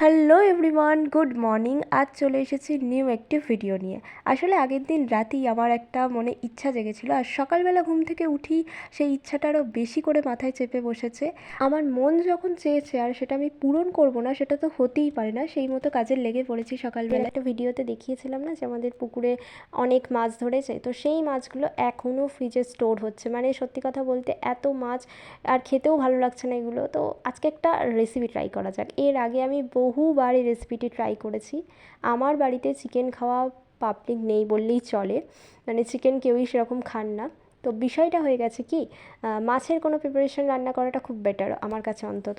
Hello everyone, good morning. আজ চলে এসেছি নিউ একটি ভিডিও নিয়ে। আসলে আগের দিন রাতেই আমার একটা মনে ইচ্ছা জেগেছিল, আর সকালবেলা ঘুম থেকে উঠি সেই ইচ্ছাটা আরও বেশি করে মাথায় চেপে বসেছে। আমার মন যখন চেয়েছে আর সেটা আমি পূরণ করব না, সেটা তো হতেই পারে না। সেই মতো কাজে লেগে পড়েছি সকালবেলা। একটা ভিডিওতে দেখিয়েছিলাম না যে আমাদের পুকুরে অনেক মাছ ধরেছে, তো সেই মাছগুলো এখনও ফ্রিজে স্টোর হচ্ছে। মানে সত্যি কথা বলতে এত মাছ, আর খেতেও ভালো লাগছে না এগুলো। তো আজকে একটা রেসিপি ট্রাই করা যাক। এর আগে আমি বহুবার এই রেসিপিটি ট্রাই করেছি। আমার বাড়িতে চিকেন খাওয়া পাবলিক নেই বললেই চলে, মানে চিকেন কেউই সেরকম খান না। তো বিষয়টা হয়ে গেছে কি, মাছের কোনো প্রিপারেশন রান্না করাটা খুব বেটার আমার কাছে অন্তত।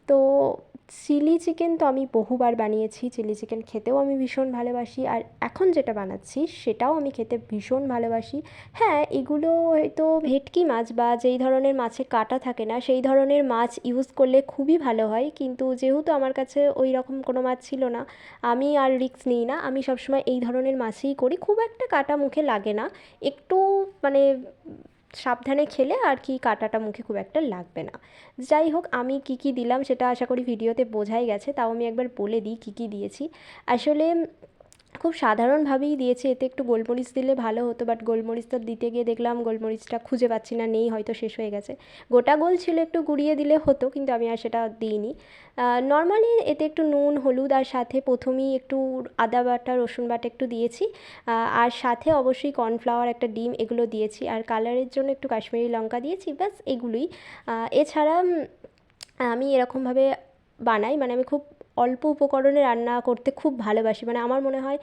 তো চিলি চিকেন তো আমি বহুবার বানিয়েছি, চিলি চিকেন খেতেও আমি ভীষণ ভালোবাসি, আর এখন যেটা বানাচ্ছি সেটাও আমি খেতে ভীষণ ভালোবাসি। হ্যাঁ, এগুলো হয়তো ভেটকি মাছ বা যেই ধরনের মাছে কাঁটা থাকে না সেই ধরনের মাছ ইউজ করলে খুবই ভালো হয়, কিন্তু যেহেতু আমার কাছে ওই রকম কোনো মাছ ছিল না, আমি আর রিস্ক নিই না। আমি সবসময় এই ধরনের মাছই করি, খুব একটা কাটা মুখে লাগে না, একটু মানে সাবধানে খেলে আর কি কাঁটাটা মুখে খুব একটা লাগবে না। যাই হোক, আমি কী কী দিলাম সেটা আশা করি ভিডিওতে বোঝাই গেছে, তাও আমি একবার বলে দিই কী কী দিয়েছি। আসলে খুব সাধারণভাবেই দিয়েছি, এতে একটু গোলমরিচ দিলে ভালো হতো, বাট গোলমরিচটা দিতে গিয়ে দেখলাম গোলমরিচটা খুঁজে পাচ্ছি না, নেই, হয়তো শেষ হয়ে গেছে। গোটা গোল ছিল, একটু গুঁড়িয়ে দিলে হতো, কিন্তু আমি আর সেটা দিইনি। নর্মালি এতে একটু নুন, হলুদ, আর সাথে প্রথমেই একটু আদা বাটা, রসুন বাটা একটু দিয়েছি, আর সাথে অবশ্যই কর্নফ্লাওয়ার, একটা ডিম, এগুলো দিয়েছি, আর কালারের জন্য একটু কাশ্মীরি লঙ্কা দিয়েছি, ব্যাস এগুলোই। এছাড়া আমি এরকমভাবে বানাই, মানে আমি খুব অল্প উপকরণে রান্না করতে খুব ভালোবাসি। মানে আমার মনে হয়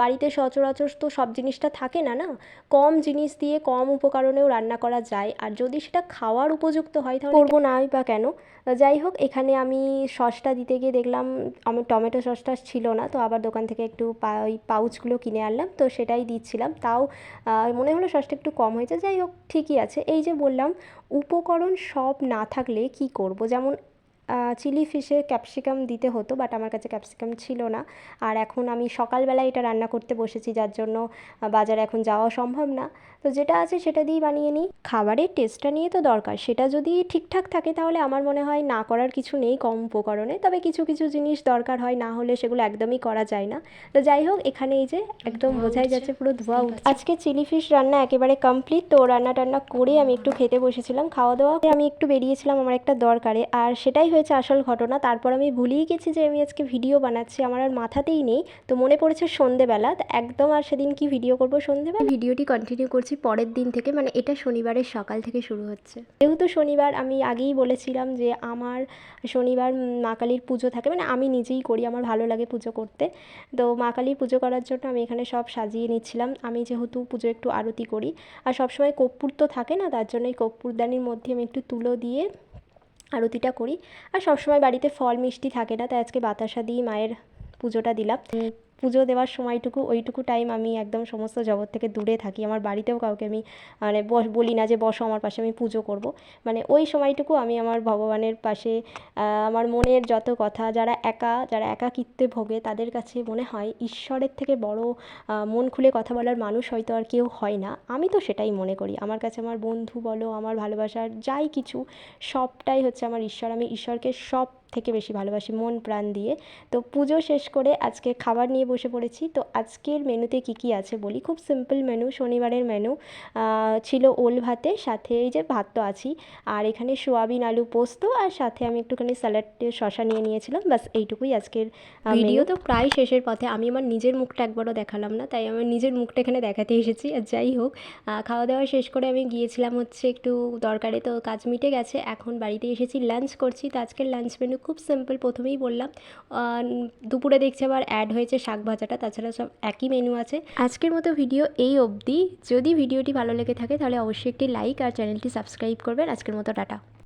বাড়িতে সচরাচর তো সব জিনিসটা থাকে না, না, কম জিনিস দিয়ে কম উপকরণেও রান্না করা যায়, আর যদি সেটা খাওয়ার উপযুক্ত হয় তাহলে করবো নাই বা কেন। যাই হোক, এখানে আমি সসটা দিতে গিয়ে দেখলাম আমার টমেটো সসটা ছিল না, তো আবার দোকান থেকে একটু ওই পাউচগুলো কিনে আনলাম, তো সেটাই দিচ্ছিলাম। তাও মনে হলো সসটা একটু কম হয়েছে। যাই হোক, ঠিকই আছে। এই যে বললাম, উপকরণ সব না থাকলে কি করব, যেমন চিলি ফিশে ক্যাপসিকাম দিতে হতো, বাট আমার কাছে ক্যাপসিকাম ছিল না, আর এখন আমি সকালবেলা এটা রান্না করতে বসেছি, যার জন্য বাজারে এখন যাওয়া সম্ভব না। তো যেটা আছে সেটা দিয়েই বানিয়ে নিই। খাবারের টেস্টটা নিয়ে তো দরকার, সেটা যদি ঠিকঠাক থাকে তাহলে আমার মনে হয় না করার কিছু নেই কম উপকরণে। তবে কিছু কিছু জিনিস দরকার হয়, না হলে সেগুলো একদমই করা যায় না। তো যাই হোক, এখানে এই যে একদম বোঝাই যাচ্ছে পুরো ধোয়া উঠছে। আজকে চিলি ফিশ রান্না একেবারে কমপ্লিট। তো রান্না টান্না করে আমি একটু খেতে বসেছিলাম, খাওয়া দাওয়া করে আমি একটু বেরিয়েছিলাম আমার একটা দরকারে, আর সেটাই হয়েছে আসল ঘটনা। তারপর আমি ভুলেই গেছি যে আমি আজকে ভিডিও বানাচ্ছি, আমার আর মাথাতেই নেই। তো মনে পড়েছে সন্ধেবেলা, তো একদম, আর সেদিন কি ভিডিও করব সন্ধেবেলা। ভিডিওটি কন্টিনিউ করছি পরের দিন থেকে, মানে এটা শনিবারের সকাল থেকে শুরু হচ্ছে। যেহেতু শনিবার, আমি আগেই বলেছিলাম যে আমার শনিবার মা কালীর পুজো থাকে, মানে আমি নিজেই করি, আমার ভালো লাগে পুজো করতে। তো মা কালীর পুজো করার জন্য আমি এখানে সব সাজিয়ে নিচ্ছিলাম। আমি যেহেতু পুজো একটু আরতি করি, আর সবসময় কর্পূর তো থাকে না, তার জন্য এই কর্পূরদানির মধ্যে আমি একটু তুলো দিয়ে আরতিটা করি। আর সবসময় বাড়িতে ফল মিষ্টি থাকে না, তাই আজকে বাতাসা দিয়ে মায়ের পুজোটা দিলাম। পুজো দেওয়ার সময়টুকু, ওইটুকু টাইম আমি একদম সমস্ত জগৎ থেকে দূরে থাকি। আমার বাড়িতেও কাউকে আমি মানে বলি না যে বসো আমার পাশে, আমি পুজো করব। মানে ওই সময়টুকু আমি আমার ভগবানের পাশে, আমার মনের যত কথা, যারা একাকিত্বে ভোগে তাদের কাছে মনে হয় ঈশ্বরের থেকে বড় মন খুলে কথা বলার মানুষ হয়তো আর কেউ হয় না। আমি তো সেটাই মনে করি। আমার কাছে আমার বন্ধু বলো, আমার ভালোবাসার যাই কিছু, সবটাই হচ্ছে আমার ঈশ্বর। আমি ঈশ্বরকে সব থেকে বেশি ভালোবাসি মন প্রাণ দিয়ে। তো পুজো শেষ করে আজকে খাবার নিয়ে বসে পড়েছি। তো আজকের মেনুতে কী কী আছে বলি। খুব সিম্পল মেনু, শনিবারের মেনু। ছিল ওল ভাতে, সাথে এই যে ভাত তো আছেই, আর এখানে সোয়াবিন আলু পোস্ত, আর সাথে আমি একটুখানি স্যালাড শসা নিয়ে নিয়েছিলাম। ব্যাস এইটুকুই আজকের ভিডিও। তো প্রায় শেষের পথে। আমি আমার নিজের মুখটা একবারও দেখালাম না, তাই আমার নিজের মুখটা এখানে দেখাতে এসেছি। আর যাই হোক, খাওয়া দাওয়া শেষ করে আমি গিয়েছিলাম হচ্ছে একটু দরকারে, তো কাজ মিটে গেছে, এখন বাড়িতে এসেছি, লাঞ্চ করছি। তো আজকের লাঞ্চ মেনু খুব সিম্পল, প্রথমেই বললাম। দুপুরে দেখছি আবার অ্যাড হয়েছে শাক ভাজাটা, তাছাড়া সব একই মেনু আছে। আজকের মতো ভিডিও এই অবধি। যদি ভিডিওটি ভালো লেগে থাকে তাহলে অবশ্যই একটি লাইক আর চ্যানেলটি সাবস্ক্রাইব করবেন। আজকের মতো টাটা।